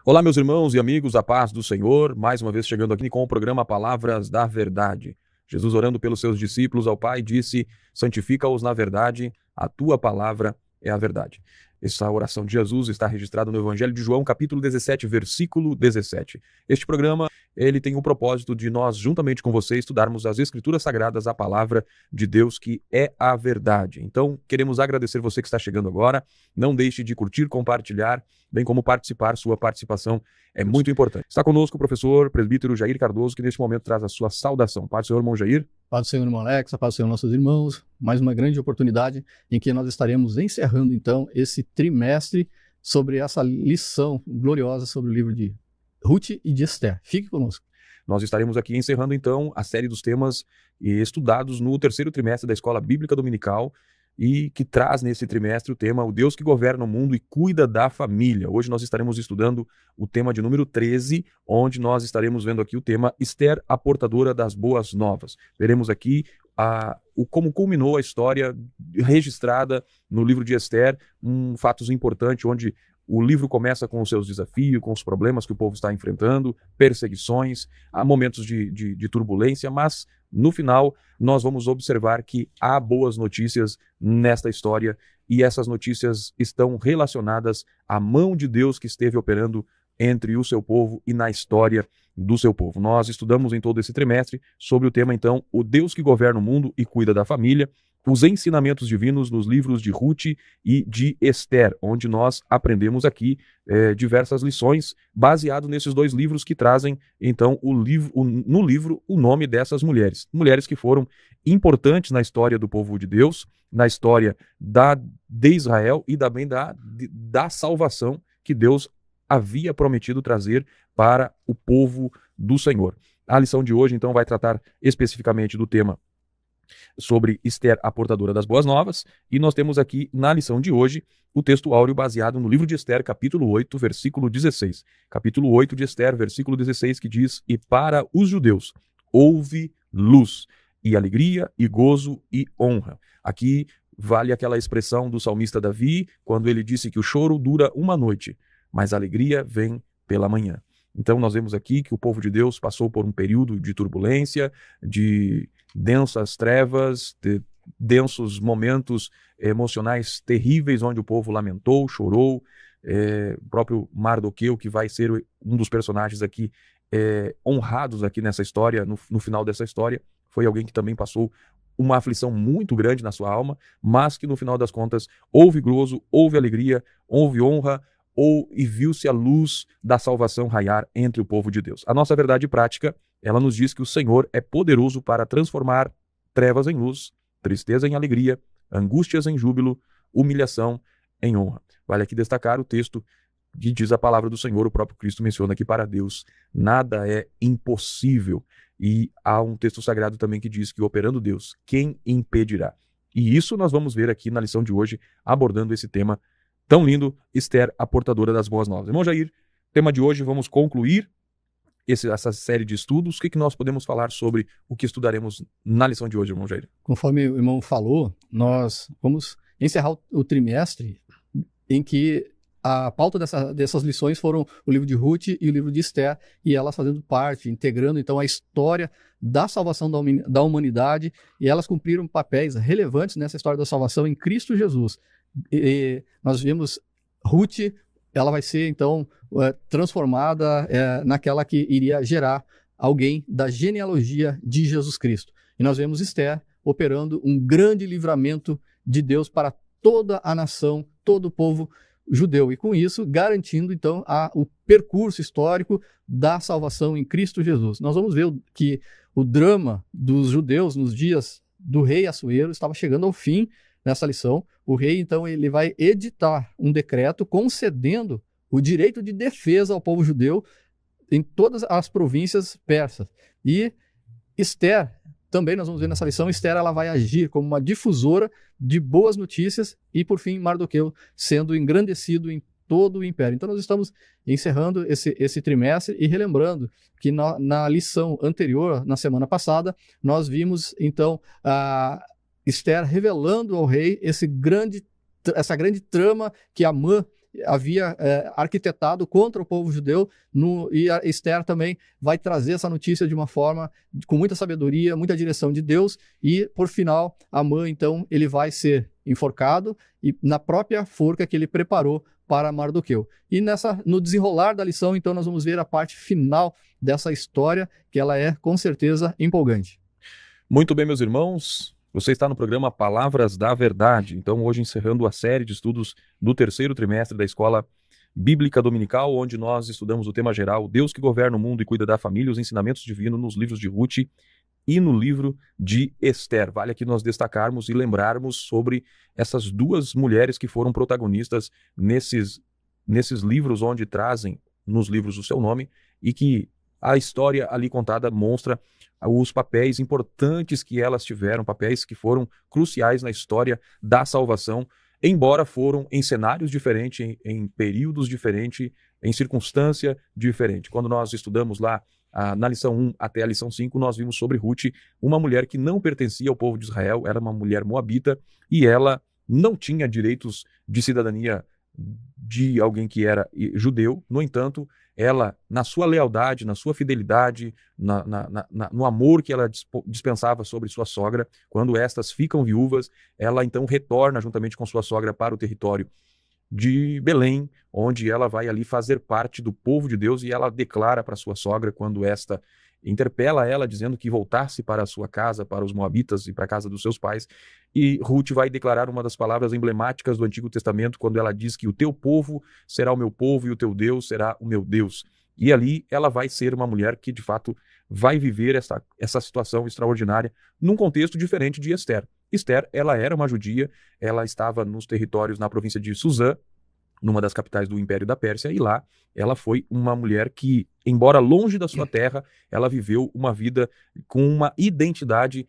Olá, meus irmãos e amigos, a paz do Senhor, mais uma vez chegando aqui com o programa Palavras da Verdade. Jesus, orando pelos seus discípulos ao Pai, disse: santifica-os na verdade, a tua palavra é a verdade. Essa oração de Jesus está registrada no Evangelho de João, capítulo 17, versículo 17. Este programa, ele tem o propósito de nós, juntamente com você, estudarmos as Escrituras Sagradas, a palavra de Deus, que é a verdade. Então, queremos agradecer você que está chegando agora. Não deixe de curtir, compartilhar, bem como participar. Sua participação é muito importante. Está conosco o professor presbítero Jair Cardoso, que neste momento traz a sua saudação. Paz do Senhor, irmão Jair. Paz do Senhor, irmão Alex, paz do Senhor, nossos irmãos. Mais uma grande oportunidade em que nós estaremos encerrando, então, esse trimestre sobre essa lição gloriosa sobre o livro de Ruth e de Esther. Fique conosco. Nós estaremos aqui encerrando, então, a série dos temas estudados no terceiro trimestre da Escola Bíblica Dominical, e que traz nesse trimestre o tema O Deus que governa o mundo e cuida da família. Hoje nós estaremos estudando o tema de número 13, onde nós estaremos vendo aqui o tema Esther, a portadora das boas novas. Veremos aqui como culminou a história registrada no livro de Esther, fatos importantes, onde o livro começa com os seus desafios, com os problemas que o povo está enfrentando, perseguições, há momentos de turbulência, mas no final nós vamos observar que há boas notícias nesta história, e essas notícias estão relacionadas à mão de Deus que esteve operando entre o seu povo e na história do seu povo. Nós estudamos em todo esse trimestre sobre o tema, então, o Deus que governa o mundo e cuida da família, os ensinamentos divinos nos livros de Ruth e de Esther, onde nós aprendemos aqui diversas lições baseado nesses dois livros que trazem, então, no livro o nome dessas mulheres. Mulheres que foram importantes na história do povo de Deus, na história de Israel e também da salvação que Deus havia prometido trazer para o povo do Senhor. A lição de hoje, então, vai tratar especificamente do tema sobre Esther, a portadora das boas novas, e nós temos aqui na lição de hoje o texto áureo baseado no livro de Esther, capítulo 8, versículo 16. Capítulo 8 de Esther, versículo 16, que diz: e para os judeus houve luz, e alegria, e gozo, e honra. Aqui vale aquela expressão do salmista Davi, quando ele disse que o choro dura uma noite, mas a alegria vem pela manhã. Então nós vemos aqui que o povo de Deus passou por um período de turbulência, de densas trevas, de densos momentos emocionais terríveis, onde o povo lamentou, chorou. O próprio Mardoqueu, que vai ser um dos personagens aqui honrados aqui nessa história, no final dessa história, foi alguém que também passou uma aflição muito grande na sua alma, mas que no final das contas houve gozo, houve alegria, houve honra, e viu-se a luz da salvação raiar entre o povo de Deus. A nossa verdade prática, ela nos diz que o Senhor é poderoso para transformar trevas em luz, tristeza em alegria, angústias em júbilo, humilhação em honra. Vale aqui destacar o texto que diz a palavra do Senhor, o próprio Cristo menciona que para Deus nada é impossível. E há um texto sagrado também que diz que operando Deus, quem impedirá? E isso nós vamos ver aqui na lição de hoje, abordando esse tema tão lindo, Esther, a portadora das boas novas. Irmão Jair, tema de hoje, vamos concluir essa série de estudos. O que nós podemos falar sobre o que estudaremos na lição de hoje, irmão Jair? Conforme o irmão falou, nós vamos encerrar o trimestre em que a pauta dessas lições foram o livro de Ruth e o livro de Esther, e elas fazendo parte, integrando então a história da salvação da humanidade, e elas cumpriram papéis relevantes nessa história da salvação em Cristo Jesus. E nós vimos Ruth, ela vai ser então transformada naquela que iria gerar alguém da genealogia de Jesus Cristo. E nós vemos Esther operando um grande livramento de Deus para toda a nação, todo o povo judeu, e com isso garantindo então o percurso histórico da salvação em Cristo Jesus. Nós vamos ver que o drama dos judeus nos dias do rei Assuero estava chegando ao fim. Nessa lição, o rei, então, ele vai editar um decreto concedendo o direito de defesa ao povo judeu em todas as províncias persas. E Esther, também nós vamos ver nessa lição, Esther ela vai agir como uma difusora de boas notícias, e, por fim, Mardoqueu sendo engrandecido em todo o império. Então nós estamos encerrando esse trimestre e relembrando que na lição anterior, na semana passada, nós vimos, então, Esther revelando ao rei essa grande trama que Amã havia arquitetado contra o povo judeu, e a Esther também vai trazer essa notícia de uma forma com muita sabedoria, muita direção de Deus, e por final, Amã, então, ele vai ser enforcado, e na própria forca que ele preparou para Mardoqueu. E no desenrolar da lição, então, nós vamos ver a parte final dessa história, que ela é, com certeza, empolgante. Muito bem, meus irmãos, você está no programa Palavras da Verdade. Então, hoje encerrando a série de estudos do terceiro trimestre da Escola Bíblica Dominical, onde nós estudamos o tema geral, Deus que governa o mundo e cuida da família, os ensinamentos divinos nos livros de Ruth e no livro de Esther. Vale aqui nós destacarmos e lembrarmos sobre essas duas mulheres que foram protagonistas nesses livros, onde trazem nos livros o seu nome, e que a história ali contada mostra os papéis importantes que elas tiveram, papéis que foram cruciais na história da salvação, embora foram em cenários diferentes, em períodos diferentes, em circunstância diferente. Quando nós estudamos lá na lição 1 até a lição 5, nós vimos sobre Ruth, uma mulher que não pertencia ao povo de Israel, era uma mulher moabita, e ela não tinha direitos de cidadania de alguém que era judeu. No entanto, ela, na sua lealdade, na sua fidelidade, no amor que ela dispensava sobre sua sogra, quando estas ficam viúvas, ela então retorna juntamente com sua sogra para o território de Belém, onde ela vai ali fazer parte do povo de Deus, e ela declara para sua sogra, quando esta interpela ela, dizendo que voltasse para a sua casa, para os moabitas e para a casa dos seus pais. E Ruth vai declarar uma das palavras emblemáticas do Antigo Testamento, quando ela diz que o teu povo será o meu povo e o teu Deus será o meu Deus. E ali ela vai ser uma mulher que, de fato, vai viver essa situação extraordinária num contexto diferente de Esther. Esther, ela era uma judia, ela estava nos territórios na província de Suzã, numa das capitais do Império da Pérsia, e lá ela foi uma mulher que, embora longe da sua terra, ela viveu uma vida com uma identidade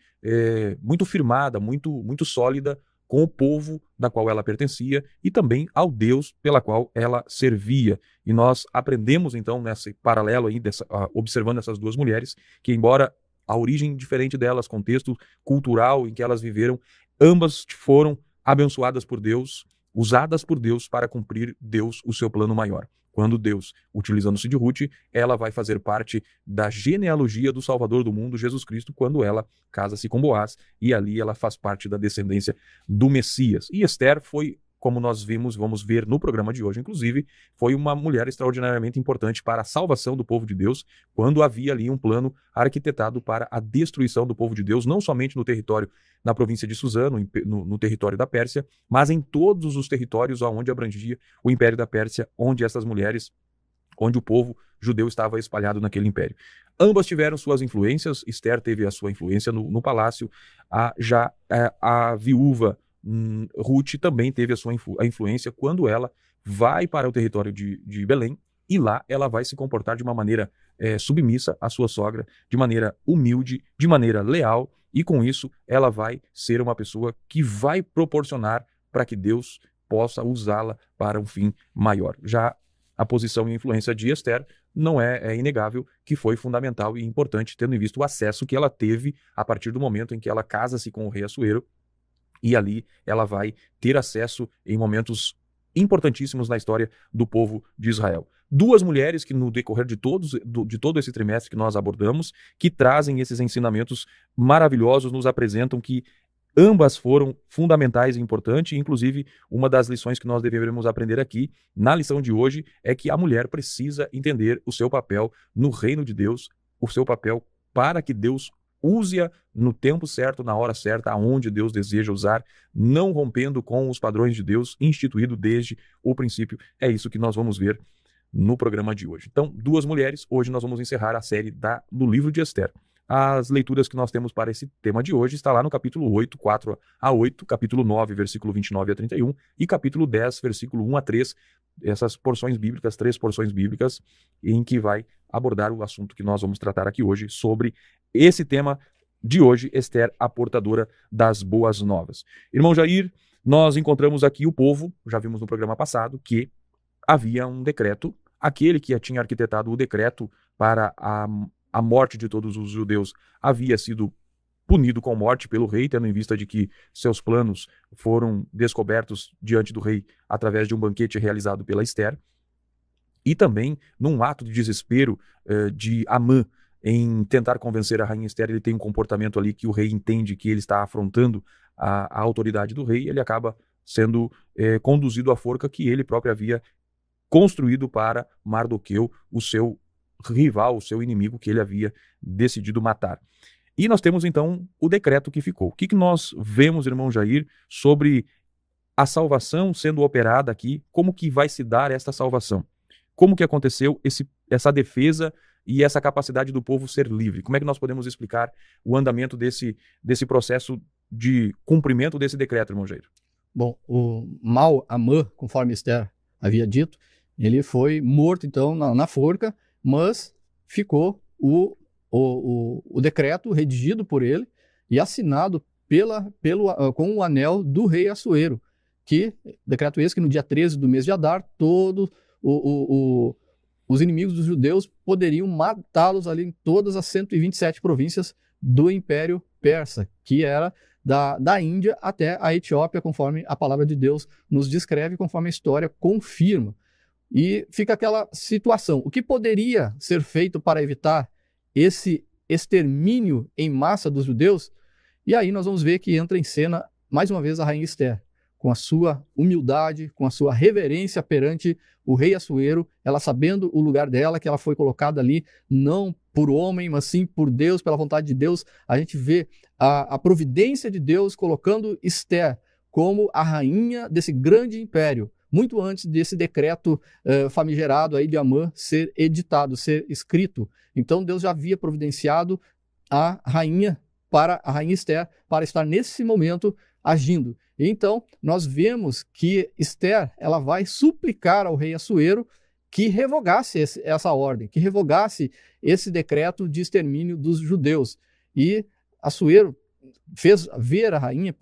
muito firmada, muito sólida, com o povo da qual ela pertencia e também ao Deus pela qual ela servia. E nós aprendemos então nesse paralelo aí, observando essas duas mulheres, que embora a origem diferente delas, contexto cultural em que elas viveram, ambas foram abençoadas por Deus, usadas por Deus para cumprir o seu plano maior. Quando Deus, utilizando-se de Ruth, ela vai fazer parte da genealogia do Salvador do mundo, Jesus Cristo, quando ela casa-se com Boaz, e ali ela faz parte da descendência do Messias. E Esther foi, como nós vamos ver no programa de hoje, inclusive, foi uma mulher extraordinariamente importante para a salvação do povo de Deus, quando havia ali um plano arquitetado para a destruição do povo de Deus, não somente no território, na província de Suzã, no território da Pérsia, mas em todos os territórios onde abrangia o Império da Pérsia, onde o povo judeu estava espalhado naquele império. Ambas tiveram suas influências. Esther teve a sua influência no palácio, a viúva Ruth também teve a sua influência quando ela vai para o território de Belém, e lá ela vai se comportar de uma maneira submissa à sua sogra, de maneira humilde, de maneira leal, e com isso ela vai ser uma pessoa que vai proporcionar para que Deus possa usá-la para um fim maior. Já a posição e a influência de Esther não é inegável que foi fundamental e importante, tendo em vista o acesso que ela teve a partir do momento em que ela casa-se com o rei Assuero, e ali ela vai ter acesso em momentos importantíssimos na história do povo de Israel. Duas mulheres que no decorrer de todo esse trimestre que nós abordamos, que trazem esses ensinamentos maravilhosos, nos apresentam que ambas foram fundamentais e importantes. Inclusive, uma das lições que nós devemos aprender aqui, na lição de hoje, é que a mulher precisa entender o seu papel no reino de Deus, o seu papel para que Deus use-a no tempo certo, na hora certa, aonde Deus deseja usar, não rompendo com os padrões de Deus instituído desde o princípio. É isso que nós vamos ver no programa de hoje. Então, duas mulheres. Hoje nós vamos encerrar a série do livro de Esther. As leituras que nós temos para esse tema de hoje está lá no capítulo 8, 4 a 8, capítulo 9, versículo 29 a 31 e capítulo 10, versículo 1 a 3, essas porções bíblicas, 3 porções bíblicas, em que vai abordar o assunto que nós vamos tratar aqui hoje, sobre esse tema de hoje, Esther, a portadora das boas novas. Irmão Jair, nós encontramos aqui o povo, já vimos no programa passado, que havia um decreto, aquele que tinha arquitetado o decreto para a morte de todos os judeus havia sido punido com morte pelo rei, tendo em vista de que seus planos foram descobertos diante do rei através de um banquete realizado pela Ester. E também, num ato de desespero de Amã em tentar convencer a rainha Ester, ele tem um comportamento ali que o rei entende que ele está afrontando a autoridade do rei, ele acaba sendo conduzido à forca que ele próprio havia construído para Mardoqueu, o seu rival, o seu inimigo que ele havia decidido matar. E nós temos então o decreto que ficou. O que nós vemos, irmão Jair, sobre a salvação sendo operada aqui? Como que vai se dar esta salvação? Como que aconteceu essa defesa e essa capacidade do povo ser livre? Como é que nós podemos explicar o andamento desse processo de cumprimento desse decreto, irmão Jair? Bom, o Mal Amã, conforme Ester havia dito, ele foi morto então na forca, mas ficou o decreto redigido por ele e assinado com o anel do rei Assuero, decreto esse que no dia 13 do mês de Adar, todos os inimigos dos judeus poderiam matá-los ali em todas as 127 províncias do Império Persa, que era da Índia até a Etiópia, conforme a palavra de Deus nos descreve, conforme a história confirma. E fica aquela situação. O que poderia ser feito para evitar esse extermínio em massa dos judeus? E aí nós vamos ver que entra em cena, mais uma vez, a rainha Ester, com a sua humildade, com a sua reverência perante o rei Assuero, ela sabendo o lugar dela, que ela foi colocada ali, não por homem, mas sim por Deus, pela vontade de Deus. A gente vê a providência de Deus colocando Ester como a rainha desse grande império, muito antes desse decreto famigerado aí de Amã ser editado, ser escrito. Então Deus já havia providenciado a rainha Ester para estar nesse momento agindo. Então nós vemos que Ester ela vai suplicar ao rei Assuero que revogasse essa ordem, que revogasse esse decreto de extermínio dos judeus. E Assuero fez ver a rainha,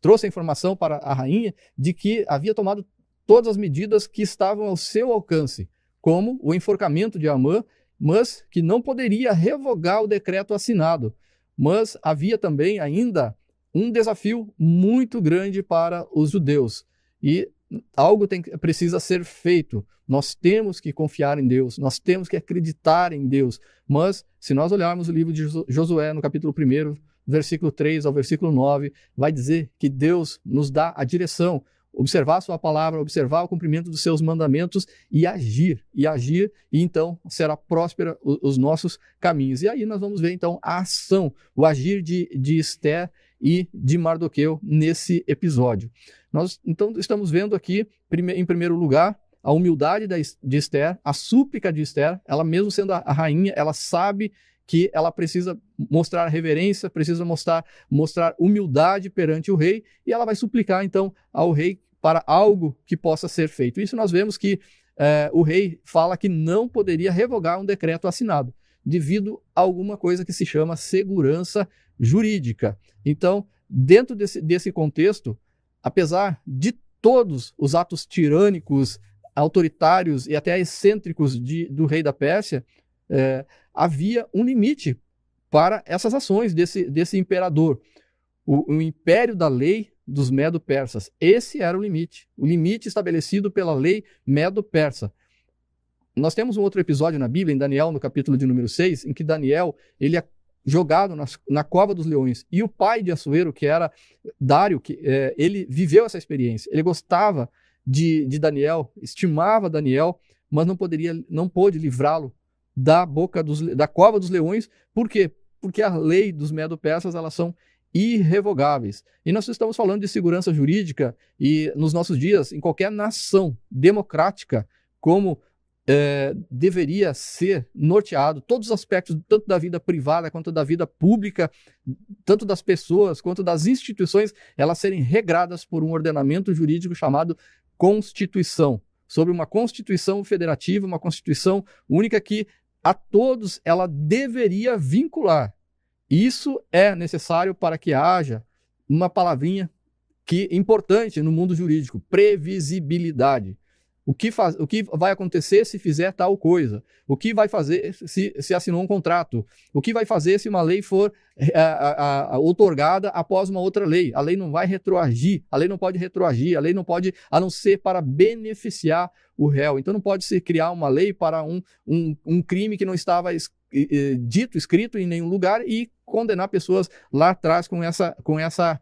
trouxe a informação para a rainha de que havia tomado todas as medidas que estavam ao seu alcance, como o enforcamento de Amã, mas que não poderia revogar o decreto assinado. Mas havia também ainda um desafio muito grande para os judeus. E algo precisa ser feito. Nós temos que confiar em Deus, nós temos que acreditar em Deus. Mas, se nós olharmos o livro de Josué, no capítulo 1, versículo 3 ao versículo 9, vai dizer que Deus nos dá a direção, observar a sua palavra, observar o cumprimento dos seus mandamentos e agir, e então será próspera os nossos caminhos. E aí nós vamos ver então a ação, o agir de Ester e de Mardoqueu nesse episódio. Nós então estamos vendo aqui, em primeiro lugar, a humildade de Ester, a súplica de Ester. Ela mesmo sendo a rainha, ela sabe que ela precisa mostrar reverência, precisa mostrar humildade perante o rei, e ela vai suplicar então ao rei para algo que possa ser feito. Isso nós vemos que o rei fala que não poderia revogar um decreto assinado, devido a alguma coisa que se chama segurança jurídica. Então, dentro desse contexto, apesar de todos os atos tirânicos, autoritários e até excêntricos do rei da Pérsia, havia um limite para essas ações desse imperador. O império da lei dos medo-persas. Esse era o limite estabelecido pela lei medo-persa. Nós temos um outro episódio na Bíblia, em Daniel, no capítulo de número 6, em que Daniel ele é jogado na cova dos leões. E o pai de Assuero, que era Dário, ele viveu essa experiência. Ele gostava de Daniel, estimava Daniel, mas não pôde livrá-lo da cova dos leões. Por quê? Porque a lei dos medo-persas, elas são irrevogáveis. E nós estamos falando de segurança jurídica, e nos nossos dias, em qualquer nação democrática, como deveria ser norteado todos os aspectos, tanto da vida privada quanto da vida pública, tanto das pessoas quanto das instituições, elas serem regradas por um ordenamento jurídico chamado Constituição, sobre uma Constituição federativa, uma Constituição única que a todos ela deveria vincular. Isso é necessário para que haja uma palavrinha que é importante no mundo jurídico: previsibilidade. O que vai acontecer se fizer tal coisa? O que vai fazer se assinou um contrato? O que vai fazer se uma lei for outorgada após uma outra lei? A lei não vai retroagir, a lei não pode retroagir, a lei não pode, a não ser para beneficiar o réu. Então não pode se criar uma lei para um crime que não estava escrito em nenhum lugar e condenar pessoas lá atrás com essa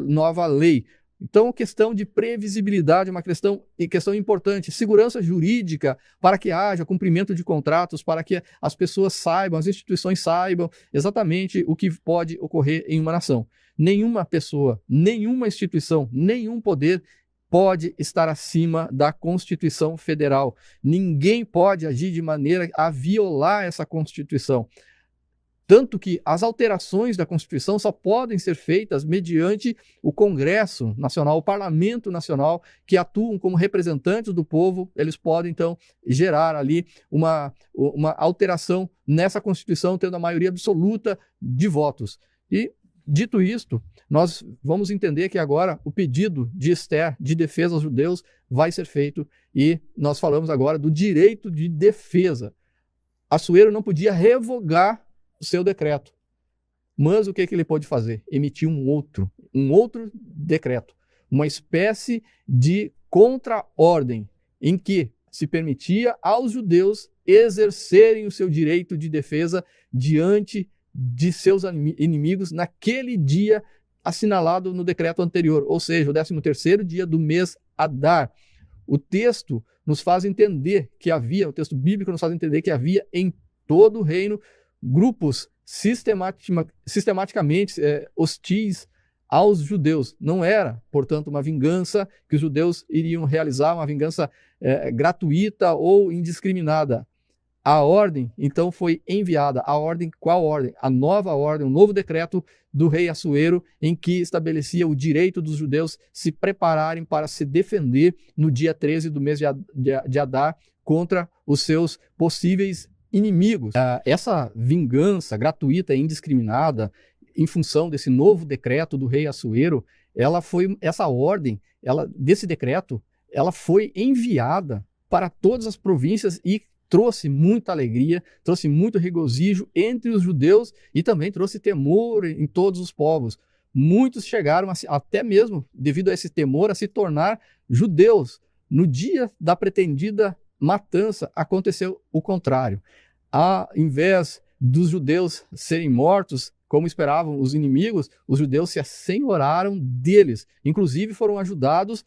nova lei. Então, questão de previsibilidade é uma questão importante. Segurança jurídica para que haja cumprimento de contratos, para que as pessoas saibam, as instituições saibam exatamente o que pode ocorrer em uma nação. Nenhuma pessoa, nenhuma instituição, nenhum poder pode estar acima da Constituição Federal. Ninguém pode agir de maneira a violar essa Constituição. Tanto que as alterações da Constituição só podem ser feitas mediante o Congresso Nacional, o Parlamento Nacional, que atuam como representantes do povo. Eles podem, então, gerar ali uma alteração nessa Constituição, tendo a maioria absoluta de votos. E, dito isto, nós vamos entender que agora o pedido de Esther de defesa aos judeus vai ser feito e nós falamos agora do direito de defesa. Assuero não podia revogar o seu decreto. Mas o que ele pôde fazer? Emitir um outro decreto, uma espécie de contra-ordem em que se permitia aos judeus exercerem o seu direito de defesa diante de seus inimigos naquele dia assinalado no decreto anterior, ou seja, o 13º dia do mês Adar. O texto nos faz entender que havia, o texto bíblico nos faz entender que havia em todo o reino grupos sistematicamente hostis aos judeus. Não era, portanto, uma vingança que os judeus iriam realizar, uma vingança gratuita ou indiscriminada. A ordem, então, foi enviada. A ordem, qual ordem? A nova ordem, um novo decreto do rei Assuero, em que estabelecia o direito dos judeus se prepararem para se defender no dia 13 do mês de Adar contra os seus possíveis inimigos. Essa vingança gratuita e indiscriminada, em função desse novo decreto do rei Assuero, essa ordem desse decreto, ela foi enviada para todas as províncias e trouxe muita alegria, trouxe muito regozijo entre os judeus e também trouxe temor em todos os povos. Muitos chegaram, até mesmo devido a esse temor, a se tornar judeus. No dia da pretendida matança, aconteceu o contrário. Ao invés dos judeus serem mortos, como esperavam os inimigos, os judeus se assenhoraram deles. Inclusive foram ajudados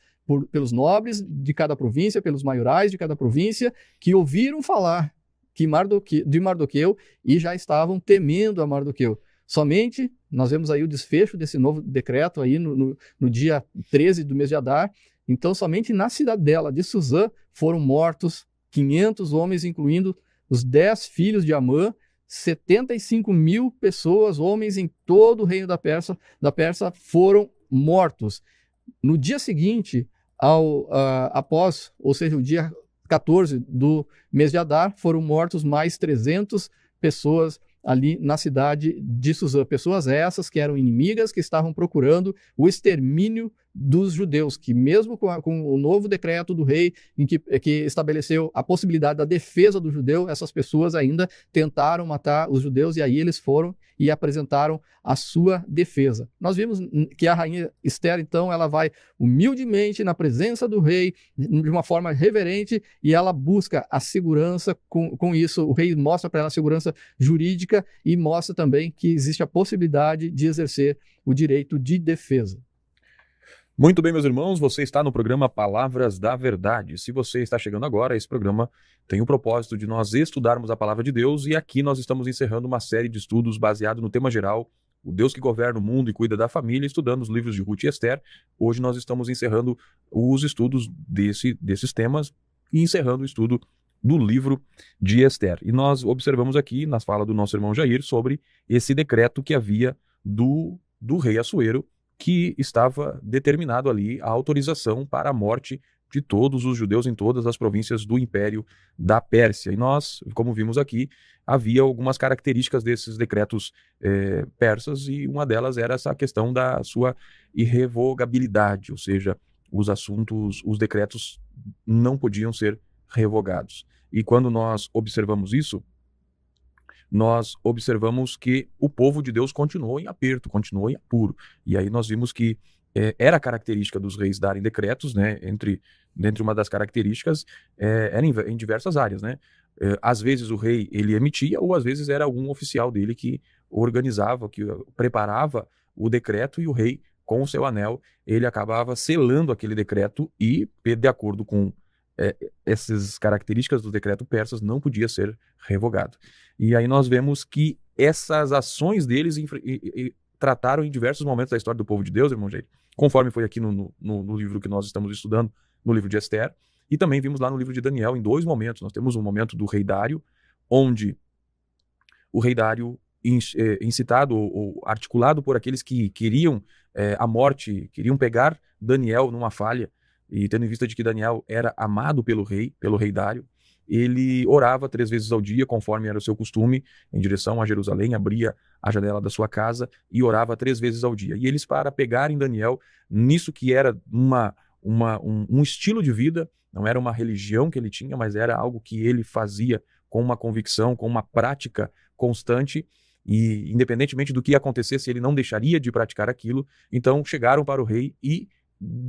pelos nobres de cada província, pelos maiorais de cada província, que ouviram falar de Mardoqueu e já estavam temendo a Mardoqueu. Somente, nós vemos aí o desfecho desse novo decreto aí no dia 13 do mês de Adar. Então, somente na cidadela de Suzã foram mortos 500 homens, incluindo os 10 filhos de Amã, 75.000 pessoas, homens em todo o reino da Pérsia foram mortos. No dia seguinte, após, ou seja, o dia 14 do mês de Adar, foram mortos mais 300 pessoas ali na cidade de Suzã. Pessoas essas que eram inimigas, que estavam procurando o extermínio dos judeus, que mesmo com o novo decreto do rei, que estabeleceu a possibilidade da defesa do judeu, essas pessoas ainda tentaram matar os judeus, e aí eles foram e apresentaram a sua defesa. Nós vimos que a rainha Esther, então, ela vai humildemente na presença do rei, de uma forma reverente, e ela busca a segurança com isso. O rei mostra para ela a segurança jurídica e mostra também que existe a possibilidade de exercer o direito de defesa. Muito bem, meus irmãos, você está no programa Palavras da Verdade. Se você está chegando agora, esse programa tem o propósito de nós estudarmos a Palavra de Deus, e aqui nós estamos encerrando uma série de estudos baseado no tema geral, o Deus que governa o mundo e cuida da família, estudando os livros de Ruth e Esther. Hoje nós estamos encerrando os estudos desses temas e encerrando o estudo do livro de Esther. E nós observamos aqui, na fala do nosso irmão Jair, sobre esse decreto que havia do rei Assuero, que estava determinado ali a autorização para a morte de todos os judeus em todas as províncias do Império da Pérsia. E nós, como vimos aqui, havia algumas características desses decretos persas, e uma delas era essa questão da sua irrevogabilidade, ou seja, os decretos não podiam ser revogados. E quando nós observamos isso, nós observamos que o povo de Deus continuou em aperto, continuou em apuro. E aí nós vimos que era característica dos reis darem decretos, né? Dentre uma das características, era em diversas áreas, né? Às vezes o rei ele emitia, ou às vezes era algum oficial dele que organizava, que preparava o decreto, e o rei, com o seu anel, ele acabava selando aquele decreto e, de acordo com essas características do decreto persas, não podia ser revogado. E aí nós vemos que essas ações deles trataram em diversos momentos da história do povo de Deus, irmão Jair, conforme foi aqui no livro que nós estamos estudando, no livro de Esther, e também vimos lá no livro de Daniel, em 2 momentos. Nós temos um momento do rei Dário, onde o rei Dário, incitado ou articulado por aqueles que queriam a morte, queriam pegar Daniel numa falha, e tendo em vista de que Daniel era amado pelo rei Dário, ele orava 3 vezes ao dia, conforme era o seu costume, em direção a Jerusalém, abria a janela da sua casa e orava 3 vezes ao dia. E eles, para pegarem Daniel nisso que era um estilo de vida, não era uma religião que ele tinha, mas era algo que ele fazia com uma convicção, com uma prática constante, e independentemente do que acontecesse, ele não deixaria de praticar aquilo. Então chegaram para o rei e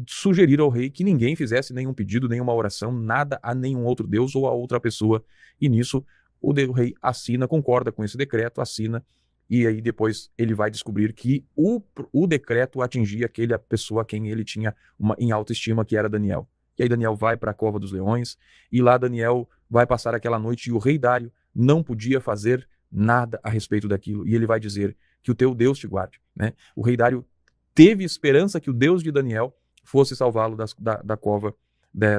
sugeriram ao rei que ninguém fizesse nenhum pedido, nenhuma oração, nada a nenhum outro deus ou a outra pessoa. E nisso o rei assina, concorda com esse decreto, assina, e aí depois ele vai descobrir que o decreto atingia aquela pessoa a quem ele tinha em alta estima, que era Daniel. E aí Daniel vai para a cova dos leões, e lá Daniel vai passar aquela noite, e o rei Dário não podia fazer nada a respeito daquilo, e ele vai dizer que o teu Deus te guarde, né? O rei Dário teve esperança que o Deus de Daniel fosse salvá-lo da cova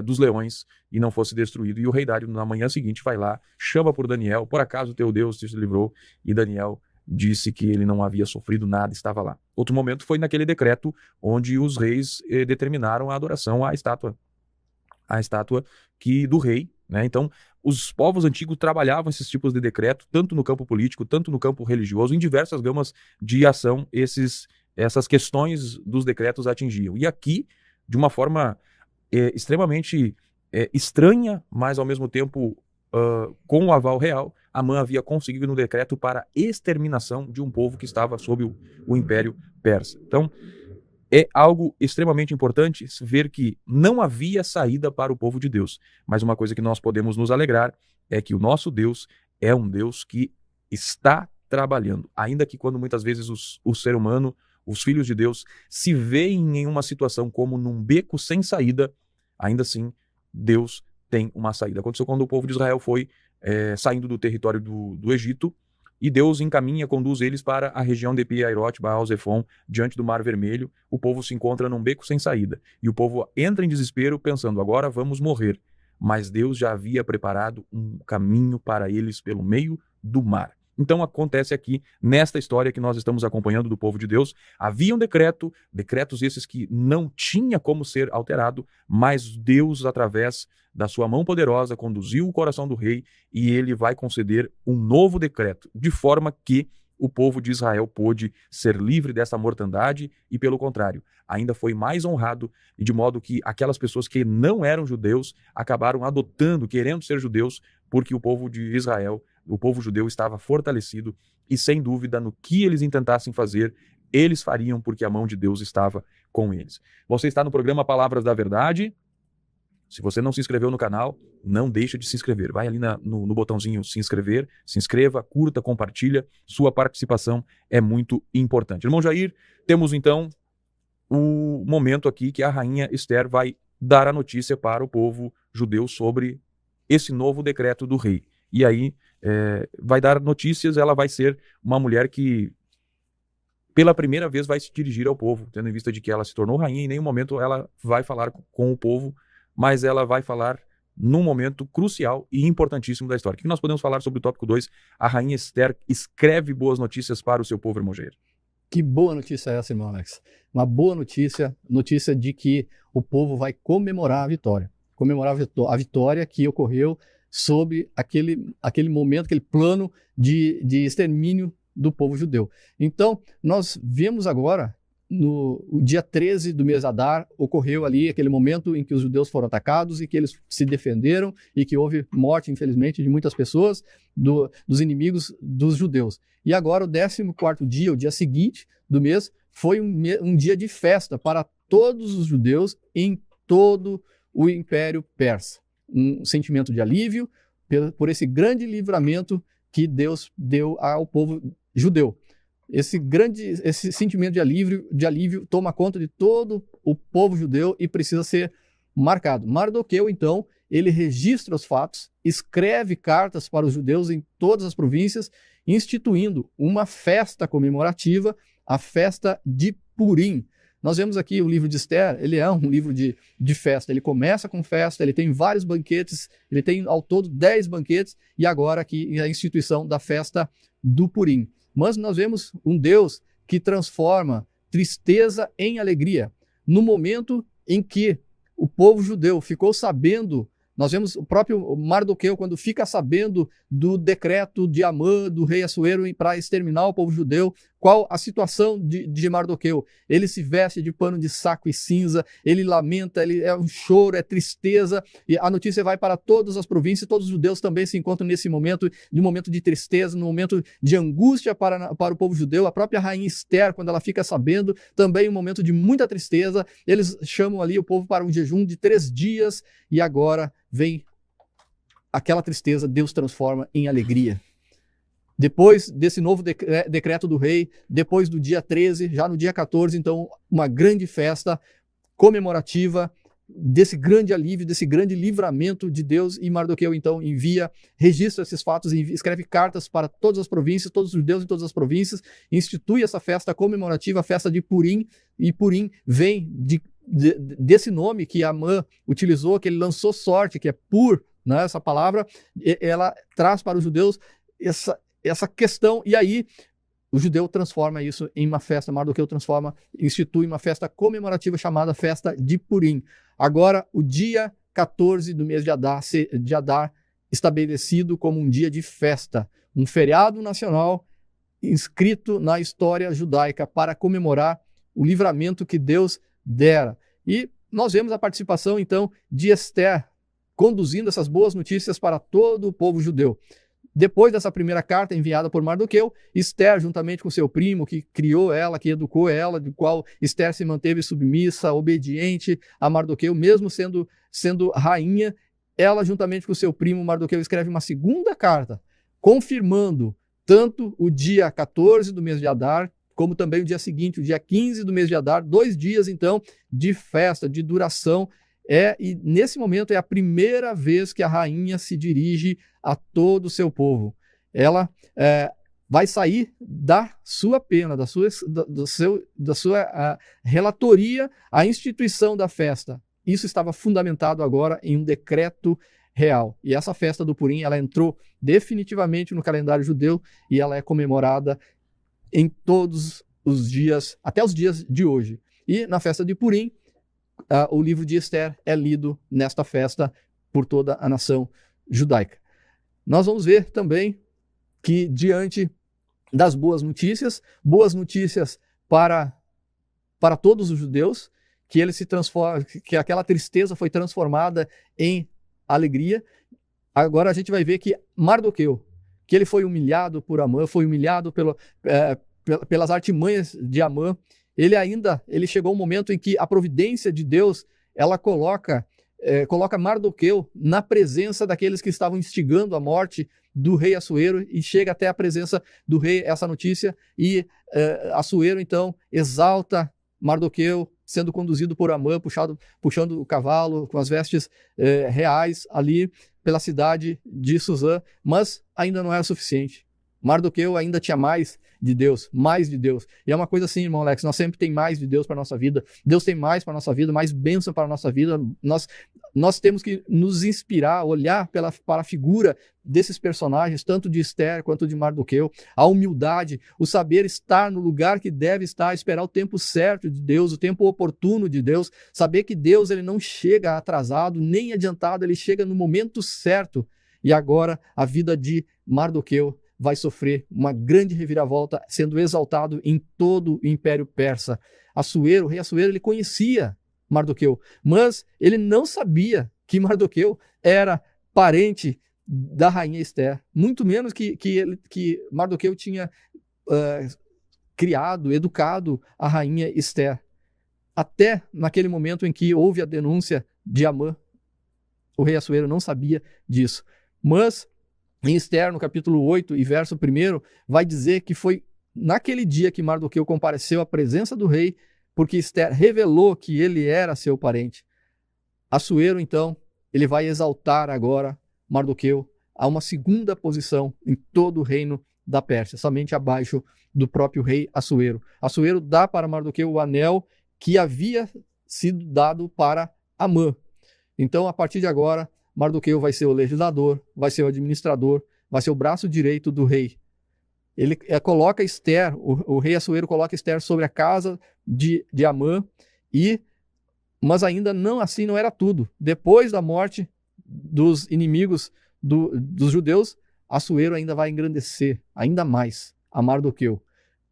dos leões e não fosse destruído. E o rei Dário, na manhã seguinte, vai lá, chama por Daniel: por acaso o teu Deus te livrou? E Daniel disse que ele não havia sofrido nada, estava lá. Outro momento foi naquele decreto onde os reis determinaram a adoração à estátua do rei, né? Então, os povos antigos trabalhavam esses tipos de decreto, tanto no campo político, tanto no campo religioso, em diversas gamas de ação, essas questões dos decretos atingiam. E aqui, de uma forma extremamente estranha, mas ao mesmo tempo com o aval real, Amã havia conseguido um decreto para exterminação de um povo que estava sob o Império Persa. Então, é algo extremamente importante ver que não havia saída para o povo de Deus. Mas uma coisa que nós podemos nos alegrar é que o nosso Deus é um Deus que está trabalhando. Ainda que quando muitas vezes o ser humano, os filhos de Deus, se veem em uma situação como num beco sem saída, ainda assim Deus tem uma saída. Aconteceu quando o povo de Israel foi saindo do território do Egito, e Deus conduz eles para a região de Pi-Hairote, Baal-Zephon, diante do Mar Vermelho. O povo se encontra num beco sem saída, e o povo entra em desespero pensando: agora vamos morrer. Mas Deus já havia preparado um caminho para eles pelo meio do mar. Então acontece aqui, nesta história que nós estamos acompanhando do povo de Deus, havia um decretos esses que não tinha como ser alterado, mas Deus, através da sua mão poderosa, conduziu o coração do rei, e ele vai conceder um novo decreto, de forma que o povo de Israel pôde ser livre dessa mortandade e, pelo contrário, ainda foi mais honrado, e de modo que aquelas pessoas que não eram judeus acabaram adotando, querendo ser judeus, porque o povo de Israel, o povo judeu, estava fortalecido, e sem dúvida no que eles intentassem fazer, eles fariam, porque a mão de Deus estava com eles. Você está no programa Palavras da Verdade. Se você não se inscreveu no canal, não deixa de se inscrever. Vai ali no botãozinho se inscrever, se inscreva, curta, compartilha. Sua participação é muito importante. Irmão Jair, temos então o momento aqui que a rainha Esther vai dar a notícia para o povo judeu sobre esse novo decreto do rei. E aí vai dar notícias, ela vai ser uma mulher que pela primeira vez vai se dirigir ao povo, tendo em vista de que ela se tornou rainha. Em nenhum momento ela vai falar com o povo, mas ela vai falar num momento crucial e importantíssimo da história. O que nós podemos falar sobre o tópico 2? A rainha Esther escreve boas notícias para o seu povo, irmão Jair. Que boa notícia é essa, irmão Alex? Uma boa notícia de que o povo vai comemorar a vitória. Comemorar a vitória que ocorreu sobre aquele momento, aquele plano de extermínio do povo judeu. Então, nós vemos agora o dia 13 do mês Adar, ocorreu ali aquele momento em que os judeus foram atacados e que eles se defenderam e que houve morte, infelizmente, de muitas pessoas, dos inimigos dos judeus. E agora o 14º dia, o dia seguinte do mês, foi um dia de festa para todos os judeus em todo o Império Persa. Um sentimento de alívio por esse grande livramento que Deus deu ao povo judeu. Esse sentimento de alívio toma conta de todo o povo judeu e precisa ser marcado. Mardoqueu, então, ele registra os fatos, escreve cartas para os judeus em todas as províncias, instituindo uma festa comemorativa, a festa de Purim. Nós vemos aqui o livro de Esther, ele é um livro de festa, ele começa com festa, ele tem vários banquetes, ele tem ao todo 10 banquetes, e agora aqui a instituição da festa do Purim. Mas nós vemos um Deus que transforma tristeza em alegria. No momento em que o povo judeu ficou sabendo, nós vemos o próprio Mardoqueu, quando fica sabendo do decreto de Amã, do rei Assuero, para exterminar o povo judeu, qual a situação de Mardoqueu? Ele se veste de pano de saco e cinza, ele lamenta, é um choro, é tristeza, e a notícia vai para todas as províncias, todos os judeus também se encontram nesse momento, de um momento de tristeza, num momento de angústia para o povo judeu. A própria rainha Esther, quando ela fica sabendo, também um momento de muita tristeza. Eles chamam ali o povo para um jejum de 3 dias, e agora vem aquela tristeza, Deus transforma em alegria. Depois desse novo decreto do rei, depois do dia 13, já no dia 14, então, uma grande festa comemorativa desse grande alívio, desse grande livramento de Deus, e Mardoqueu, então, registra esses fatos, escreve cartas para todas as províncias, todos os judeus em todas as províncias, institui essa festa comemorativa, a festa de Purim, e Purim vem desse nome que Amã utilizou, que ele lançou sorte, que é pur, né, essa palavra, ela traz para os judeus essa questão, e aí o judeu transforma isso em uma festa. Mardoqueu institui uma festa comemorativa chamada festa de Purim. Agora, o dia 14 do mês de Adar, estabelecido como um dia de festa, um feriado nacional inscrito na história judaica para comemorar o livramento que Deus dera. E nós vemos a participação, então, de Esther, conduzindo essas boas notícias para todo o povo judeu. Depois dessa primeira carta enviada por Mardoqueu, Esther, juntamente com seu primo, que criou ela, que educou ela, do qual Esther se manteve submissa, obediente a Mardoqueu, mesmo sendo rainha, ela, juntamente com seu primo Mardoqueu, escreve uma segunda carta, confirmando tanto o dia 14 do mês de Adar, como também o dia seguinte, o dia 15 do mês de Adar, 2 dias, então, de festa, de duração. E nesse momento é a primeira vez que a rainha se dirige a todo o seu povo. Ela vai sair da sua pena, da sua relatoria à instituição da festa. Isso estava fundamentado agora em um decreto real. E essa festa do Purim, ela entrou definitivamente no calendário judeu e ela é comemorada em todos os dias, até os dias de hoje. E na festa de Purim, o livro de Esther é lido nesta festa por toda a nação judaica. Nós vamos ver também que, diante das boas notícias para todos os judeus, que ele se transforma, que aquela tristeza foi transformada em alegria. Agora a gente vai ver que Mardoqueu, que ele foi humilhado por Amã, foi humilhado pelas artimanhas de Amã, ele chegou um momento em que a providência de Deus, ela coloca Mardoqueu na presença daqueles que estavam instigando a morte do rei Assuero, e chega até a presença do rei essa notícia, e Assuero então exalta Mardoqueu, sendo conduzido por Amã, puxando o cavalo, com as vestes reais ali pela cidade de Suzã, mas ainda não era suficiente. Mardoqueu ainda tinha mais de Deus. E é uma coisa assim, irmão Alex, nós sempre tem mais de Deus para a nossa vida. Deus tem mais para a nossa vida, mais bênção para a nossa vida. Nós temos que nos inspirar, olhar para a figura desses personagens, tanto de Esther quanto de Mardoqueu, a humildade, o saber estar no lugar que deve estar, esperar o tempo certo de Deus, o tempo oportuno de Deus, saber que Deus ele não chega atrasado, nem adiantado, ele chega no momento certo. E agora a vida de Mardoqueu vai sofrer uma grande reviravolta, sendo exaltado em todo o Império Persa. Assuero, o rei Assuero, ele conhecia Mardoqueu, mas ele não sabia que Mardoqueu era parente da rainha Esther, muito menos que Mardoqueu tinha criado, educado a rainha Esther. Até naquele momento em que houve a denúncia de Amã, o rei Assuero não sabia disso. Mas em Esther, no capítulo 8 e verso 1, vai dizer que foi naquele dia que Mardoqueu compareceu à presença do rei, porque Esther revelou que ele era seu parente. Assuero, então, ele vai exaltar agora Mardoqueu a uma segunda posição em todo o reino da Pérsia, somente abaixo do próprio rei Assuero. Assuero dá para Mardoqueu o anel que havia sido dado para Amã. Então, a partir de agora, Mardoqueu vai ser o legislador, vai ser o administrador, vai ser o braço direito do rei. Ele coloca Esther, o rei Assuero coloca Esther sobre a casa de Amã, mas ainda não assim não era tudo. Depois da morte dos inimigos dos judeus, Assuero ainda vai engrandecer ainda mais a Mardoqueu,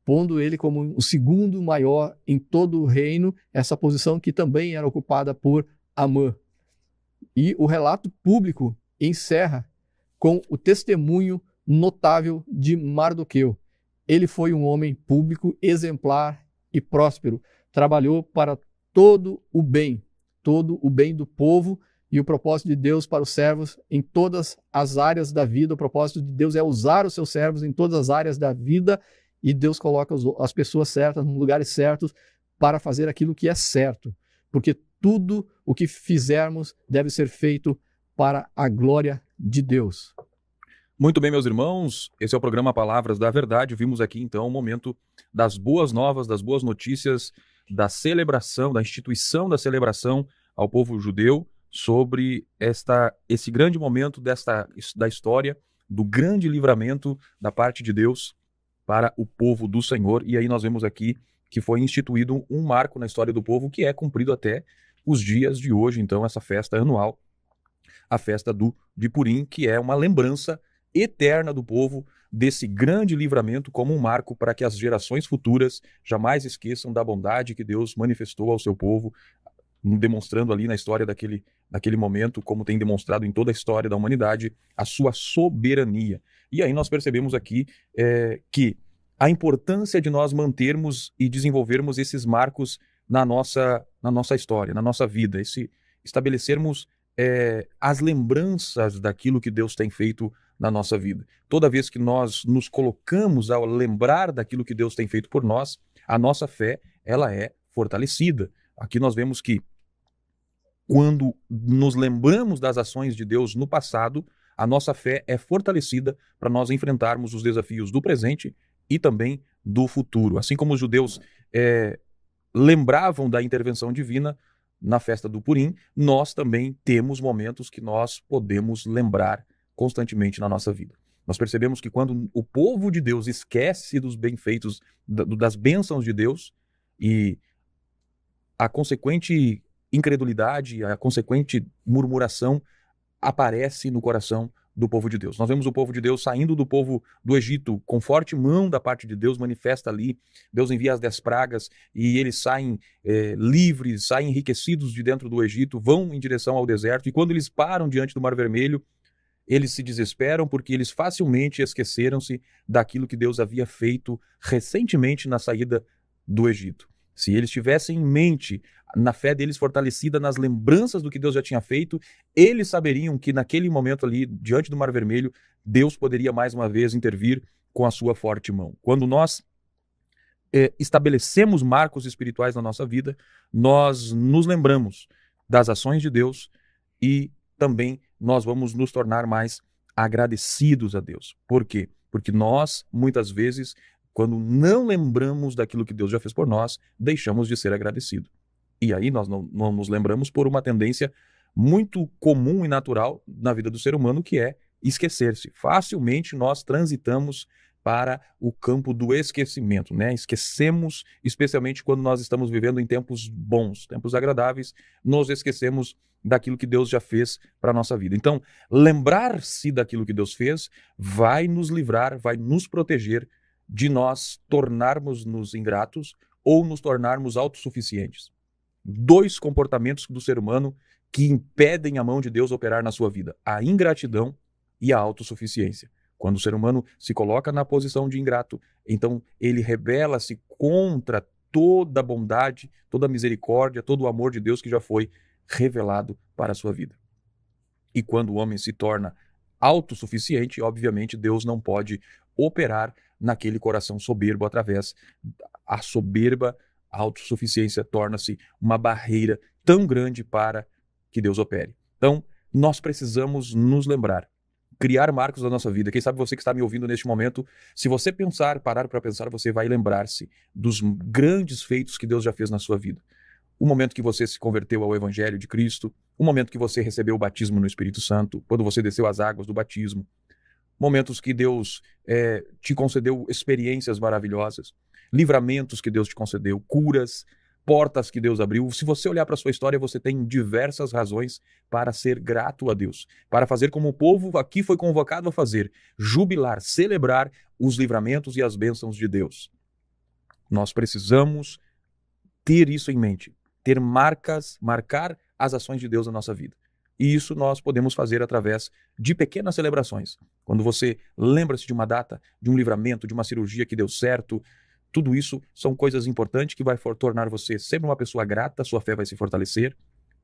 pondo ele como o segundo maior em todo o reino, essa posição que também era ocupada por Amã. E o relato público encerra com o testemunho notável de Mardoqueu. Ele foi um homem público, exemplar e próspero. Trabalhou para todo o bem do povo e o propósito de Deus para os servos em todas as áreas da vida. O propósito de Deus é usar os seus servos em todas as áreas da vida, e Deus coloca as pessoas certas nos lugares certos para fazer aquilo que é certo, porque tudo o que fizermos deve ser feito para a glória de Deus. Muito bem, meus irmãos, esse é o programa Palavras da Verdade. Vimos aqui então o momento das boas novas, das boas notícias, da celebração, da instituição da celebração ao povo judeu sobre esse grande momento da história, do grande livramento da parte de Deus para o povo do Senhor. E aí nós vemos aqui que foi instituído um marco na história do povo que é cumprido até os dias de hoje. Então, essa festa anual, a festa de Purim, que é uma lembrança eterna do povo desse grande livramento, como um marco para que as gerações futuras jamais esqueçam da bondade que Deus manifestou ao seu povo, demonstrando ali na história daquele momento, como tem demonstrado em toda a história da humanidade, a sua soberania. E aí nós percebemos aqui que a importância de nós mantermos e desenvolvermos esses marcos na nossa história, na nossa vida, estabelecermos as lembranças daquilo que Deus tem feito na nossa vida. Toda vez que nós nos colocamos ao lembrar daquilo que Deus tem feito por nós, a nossa fé, ela é fortalecida. Aqui nós vemos que quando nos lembramos das ações de Deus no passado, a nossa fé é fortalecida para nós enfrentarmos os desafios do presente e também do futuro. Assim como os judeus lembravam da intervenção divina na festa do Purim, nós também temos momentos que nós podemos lembrar constantemente na nossa vida. Nós percebemos que quando o povo de Deus esquece dos benfeitos, das bênçãos de Deus, e a consequente incredulidade, a consequente murmuração aparece no coração do povo de Deus. Nós vemos o povo de Deus saindo do povo do Egito com forte mão da parte de Deus, manifesta ali, Deus envia as 10 pragas e eles saem livres, saem enriquecidos de dentro do Egito, vão em direção ao deserto, e quando eles param diante do Mar Vermelho, eles se desesperam porque eles facilmente esqueceram-se daquilo que Deus havia feito recentemente na saída do Egito. Se eles tivessem em mente, na fé deles fortalecida nas lembranças do que Deus já tinha feito, eles saberiam que naquele momento ali, diante do Mar Vermelho, Deus poderia mais uma vez intervir com a sua forte mão. Quando nós estabelecemos marcos espirituais na nossa vida, nós nos lembramos das ações de Deus e também nós vamos nos tornar mais agradecidos a Deus. Por quê? Porque nós, muitas vezes, quando não lembramos daquilo que Deus já fez por nós, deixamos de ser agradecidos. E aí nós não nos lembramos por uma tendência muito comum e natural na vida do ser humano, que é esquecer-se. Facilmente nós transitamos para o campo do esquecimento, né? Esquecemos, especialmente quando nós estamos vivendo em tempos bons, tempos agradáveis, nos esquecemos daquilo que Deus já fez para a nossa vida. Então, lembrar-se daquilo que Deus fez vai nos livrar, vai nos proteger de nós tornarmos-nos ingratos ou nos tornarmos autossuficientes. 2 comportamentos do ser humano que impedem a mão de Deus operar na sua vida: a ingratidão e a autossuficiência. Quando o ser humano se coloca na posição de ingrato, então ele rebela-se contra toda a bondade, toda a misericórdia, todo o amor de Deus que já foi revelado para a sua vida. E quando o homem se torna autossuficiente, obviamente Deus não pode operar naquele coração soberbo através da soberba. A autossuficiência torna-se uma barreira tão grande para que Deus opere. Então, nós precisamos nos lembrar, criar marcos da nossa vida. Quem sabe você que está me ouvindo neste momento, se você parar para pensar, você vai lembrar-se dos grandes feitos que Deus já fez na sua vida. O momento que você se converteu ao Evangelho de Cristo, o momento que você recebeu o batismo no Espírito Santo, quando você desceu as águas do batismo, momentos que Deus te concedeu experiências maravilhosas, livramentos que Deus te concedeu, curas, portas que Deus abriu. Se você olhar para a sua história, você tem diversas razões para ser grato a Deus, para fazer como o povo aqui foi convocado a fazer, jubilar, celebrar os livramentos e as bênçãos de Deus. Nós precisamos ter isso em mente, marcar as ações de Deus na nossa vida. E isso nós podemos fazer através de pequenas celebrações. Quando você lembra-se de uma data, de um livramento, de uma cirurgia que deu certo, tudo isso são coisas importantes que vai tornar você sempre uma pessoa grata, sua fé vai se fortalecer,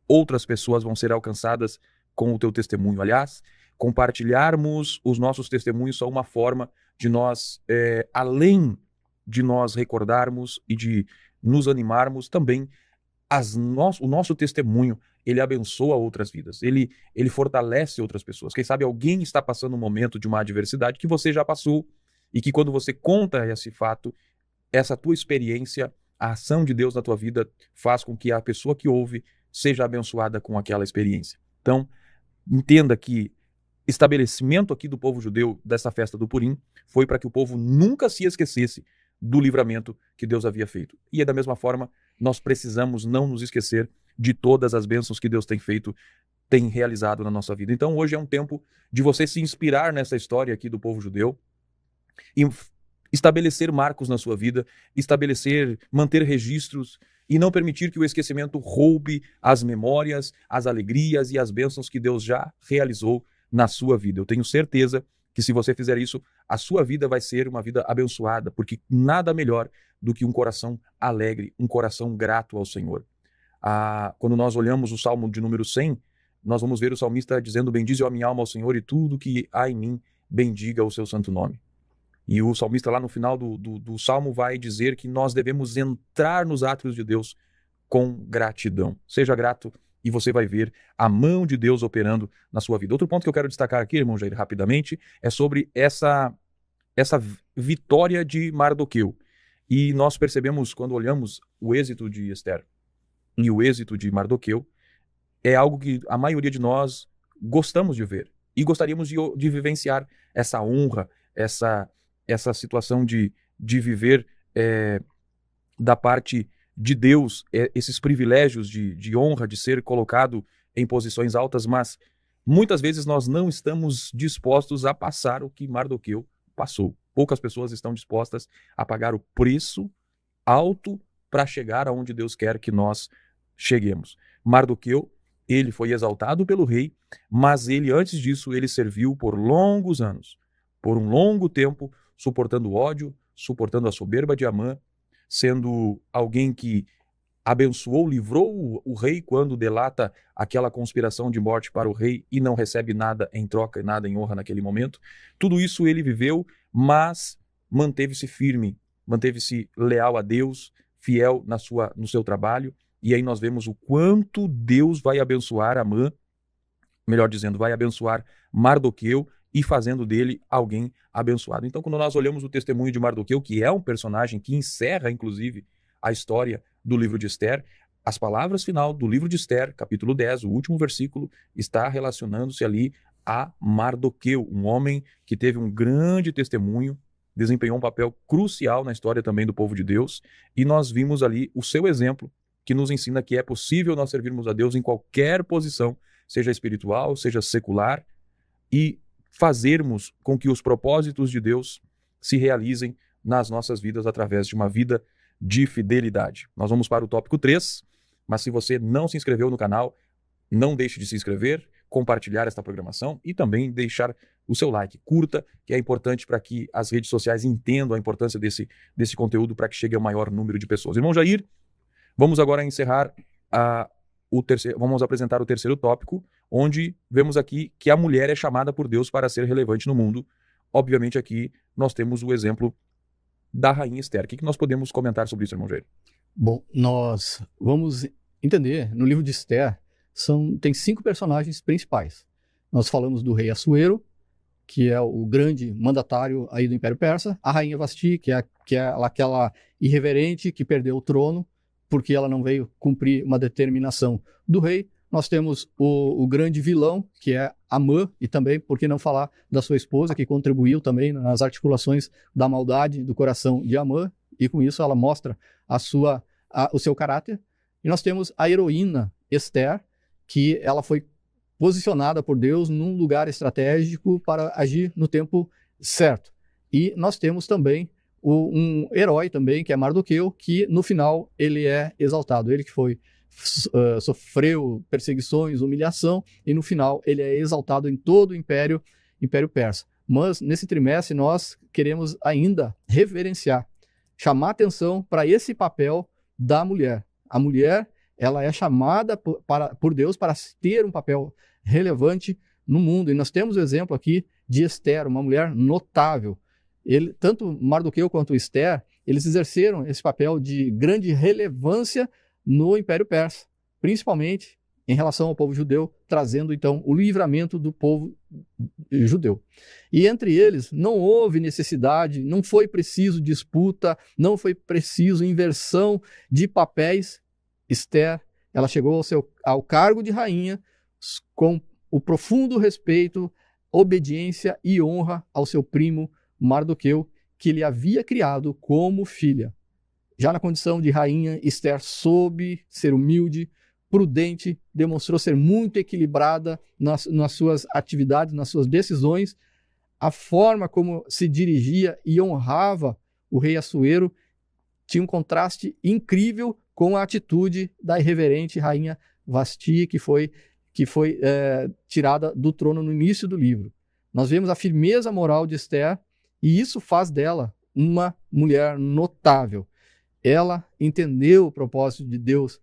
outras pessoas vão ser alcançadas com o teu testemunho. Aliás, compartilharmos os nossos testemunhos são uma forma de nós, além de nós recordarmos e de nos animarmos, também o nosso testemunho, ele abençoa outras vidas, ele fortalece outras pessoas. Quem sabe alguém está passando um momento de uma adversidade que você já passou e que quando você conta esse fato, essa tua experiência, a ação de Deus na tua vida faz com que a pessoa que ouve seja abençoada com aquela experiência. Então, entenda que estabelecimento aqui do povo judeu dessa festa do Purim foi para que o povo nunca se esquecesse do livramento que Deus havia feito. E da mesma forma, nós precisamos não nos esquecer de todas as bênçãos que Deus tem realizado na nossa vida. Então hoje é um tempo de você se inspirar nessa história aqui do povo judeu e estabelecer marcos na sua vida, manter registros e não permitir que o esquecimento roube as memórias, as alegrias e as bênçãos que Deus já realizou na sua vida. Eu tenho certeza que se você fizer isso, a sua vida vai ser uma vida abençoada, porque nada melhor do que um coração alegre, um coração grato ao Senhor. Quando nós olhamos o Salmo de número 100, nós vamos ver o salmista dizendo: bendize a minha alma ao Senhor e tudo que há em mim, bendiga o seu santo nome. E o salmista lá no final do Salmo vai dizer que nós devemos entrar nos átrios de Deus com gratidão. Seja grato e você vai ver a mão de Deus operando na sua vida. Outro ponto que eu quero destacar aqui, irmão Jair, rapidamente, é sobre essa vitória de Mardoqueu. E nós percebemos, quando olhamos o êxito de Esther e o êxito de Mardoqueu, é algo que a maioria de nós gostamos de ver. E gostaríamos de vivenciar essa honra, essa situação de viver da parte de Deus, esses privilégios de honra, de ser colocado em posições altas, mas muitas vezes nós não estamos dispostos a passar o que Mardoqueu passou. Poucas pessoas estão dispostas a pagar o preço alto para chegar aonde Deus quer que nós cheguemos. Mardoqueu, ele foi exaltado pelo rei, mas ele, antes disso, ele serviu por longos anos, por um longo tempo, suportando o ódio, suportando a soberba de Amã, sendo alguém que abençoou, livrou o rei quando delata aquela conspiração de morte para o rei e não recebe nada em troca e nada em honra naquele momento. Tudo isso ele viveu, mas manteve-se firme, manteve-se leal a Deus, fiel no seu trabalho. E aí nós vemos o quanto Deus vai abençoar Amã, melhor dizendo, vai abençoar Mardoqueu e fazendo dele alguém abençoado. Então, quando nós olhamos o testemunho de Mardoqueu, que é um personagem que encerra, inclusive, a história do livro de Esther, as palavras final do livro de Esther, capítulo 10, o último versículo, está relacionando-se ali a Mardoqueu, um homem que teve um grande testemunho, desempenhou um papel crucial na história também do povo de Deus, e nós vimos ali o seu exemplo, que nos ensina que é possível nós servirmos a Deus em qualquer posição, seja espiritual, seja secular, e fazermos com que os propósitos de Deus se realizem nas nossas vidas através de uma vida de fidelidade. Nós vamos para o tópico 3, mas se você não se inscreveu no canal, não deixe de se inscrever, compartilhar esta programação e também deixar o seu like. Curta, que é importante para que as redes sociais entendam a importância desse conteúdo para que chegue ao maior número de pessoas. Irmão Jair, vamos agora encerrar vamos apresentar o terceiro tópico, onde vemos aqui que a mulher é chamada por Deus para ser relevante no mundo. Obviamente aqui nós temos o exemplo da rainha Esther. O que nós podemos comentar sobre isso, irmão Jair? Bom, nós vamos entender, no livro de Esther, tem 5 personagens principais. Nós falamos do rei Assuero, que é o grande mandatário aí do Império Persa, a rainha Vasti, que é aquela irreverente que perdeu o trono, porque ela não veio cumprir uma determinação do rei. Nós temos o grande vilão, que é Amã, e também, por que não falar da sua esposa, que contribuiu também nas articulações da maldade do coração de Amã, e com isso ela mostra o seu caráter. E nós temos a heroína Esther, que ela foi posicionada por Deus num lugar estratégico para agir no tempo certo. E nós temos também um herói também, que é Mardoqueu, que no final ele é exaltado. Ele que sofreu perseguições, humilhação, e no final ele é exaltado em todo o Império Persa. Mas nesse trimestre nós queremos ainda reverenciar, chamar atenção para esse papel da mulher. A mulher, ela é chamada por Deus para ter um papel relevante no mundo. E nós temos o exemplo aqui de Esther, uma mulher notável. Tanto Mardoqueu quanto Esther, eles exerceram esse papel de grande relevância no Império Persa, principalmente em relação ao povo judeu, trazendo então o livramento do povo judeu. E entre eles não houve necessidade, não foi preciso disputa, não foi preciso inversão de papéis. Esther, ela chegou ao cargo de rainha com o profundo respeito, obediência e honra ao seu primo Mardoqueu, que ele havia criado como filha. Já na condição de rainha, Esther soube ser humilde, prudente, demonstrou ser muito equilibrada nas suas atividades, nas suas decisões. A forma como se dirigia e honrava o rei Assuero tinha um contraste incrível com a atitude da irreverente rainha Vasti, que foi tirada do trono no início do livro. Nós vemos a firmeza moral de Esther, e isso faz dela uma mulher notável. Ela entendeu o propósito de Deus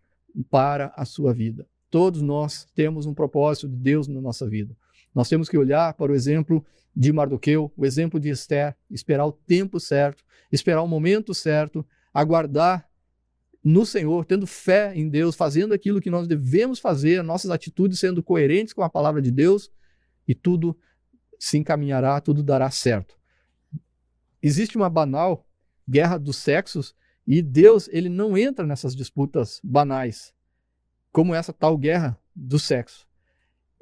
para a sua vida. Todos nós temos um propósito de Deus na nossa vida. Nós temos que olhar para o exemplo de Mardoqueu, o exemplo de Esther, esperar o tempo certo, esperar o momento certo, aguardar no Senhor, tendo fé em Deus, fazendo aquilo que nós devemos fazer, nossas atitudes sendo coerentes com a palavra de Deus, e tudo se encaminhará, tudo dará certo. Existe uma banal guerra dos sexos, e Deus, ele não entra nessas disputas banais, como essa tal guerra do sexo,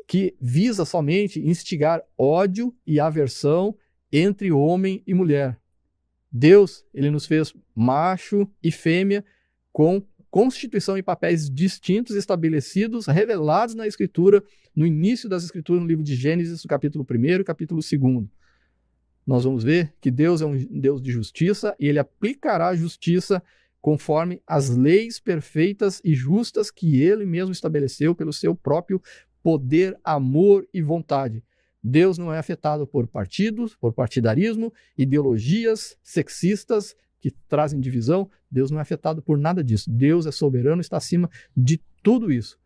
que visa somente instigar ódio e aversão entre homem e mulher. Deus, ele nos fez macho e fêmea, com constituição e papéis distintos estabelecidos, revelados na Escritura, no início das Escrituras, no livro de Gênesis, no capítulo 1 e capítulo 2. Nós vamos ver que Deus é um Deus de justiça, e ele aplicará a justiça conforme as leis perfeitas e justas que ele mesmo estabeleceu pelo seu próprio poder, amor e vontade. Deus não é afetado por partidos, por partidarismo, ideologias sexistas que trazem divisão. Deus não é afetado por nada disso. Deus é soberano, está acima de tudo isso.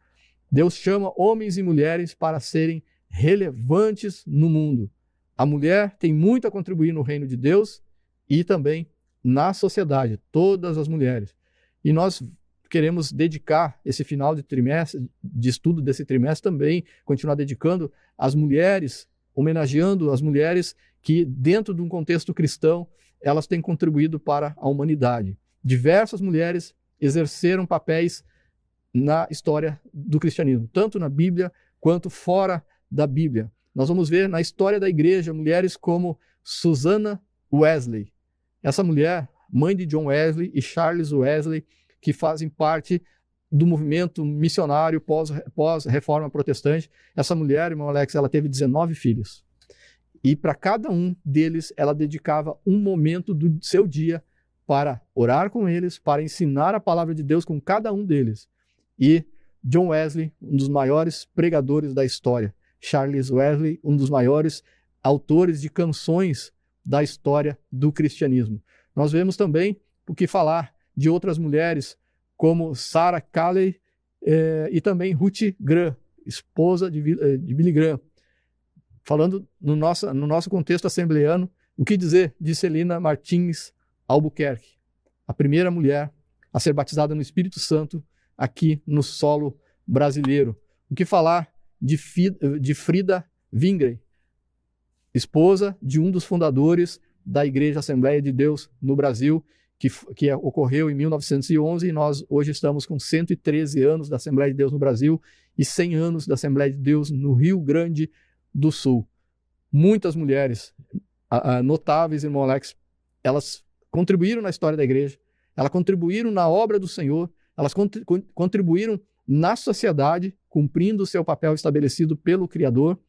Deus chama homens e mulheres para serem relevantes no mundo. A mulher tem muito a contribuir no reino de Deus e também na sociedade, todas as mulheres. E nós queremos dedicar esse final de trimestre, de estudo desse trimestre também, continuar dedicando às mulheres, homenageando as mulheres que, dentro de um contexto cristão, elas têm contribuído para a humanidade. Diversas mulheres exerceram papéis na história do cristianismo, tanto na Bíblia quanto fora da Bíblia. Nós vamos ver na história da igreja mulheres como Susana Wesley, Essa mulher, mãe de John Wesley e Charles Wesley, que fazem parte do movimento missionário pós-reforma protestante. Essa mulher, irmão Alex, ela teve 19 filhos. E para cada um deles, ela dedicava um momento do seu dia para orar com eles, para ensinar a palavra de Deus com cada um deles. E John Wesley, um dos maiores pregadores da história. Charles Wesley, um dos maiores autores de canções da história do cristianismo. Nós vemos também o que falar de outras mulheres, como Sarah Calley e também Ruth Graham, esposa de Billy Graham. Falando no nosso contexto assembleano, o que dizer de Celina Martins Albuquerque, a primeira mulher a ser batizada no Espírito Santo aqui no solo brasileiro. O que falar de Frida Wingren, esposa de um dos fundadores da Igreja Assembleia de Deus no Brasil, que ocorreu em 1911, e nós hoje estamos com 113 anos da Assembleia de Deus no Brasil e 100 anos da Assembleia de Deus no Rio Grande do Sul. Muitas mulheres notáveis, irmão Alex, elas contribuíram na história da igreja, elas contribuíram na obra do Senhor, elas contribuíram na sociedade, cumprindo o seu papel estabelecido pelo Criador,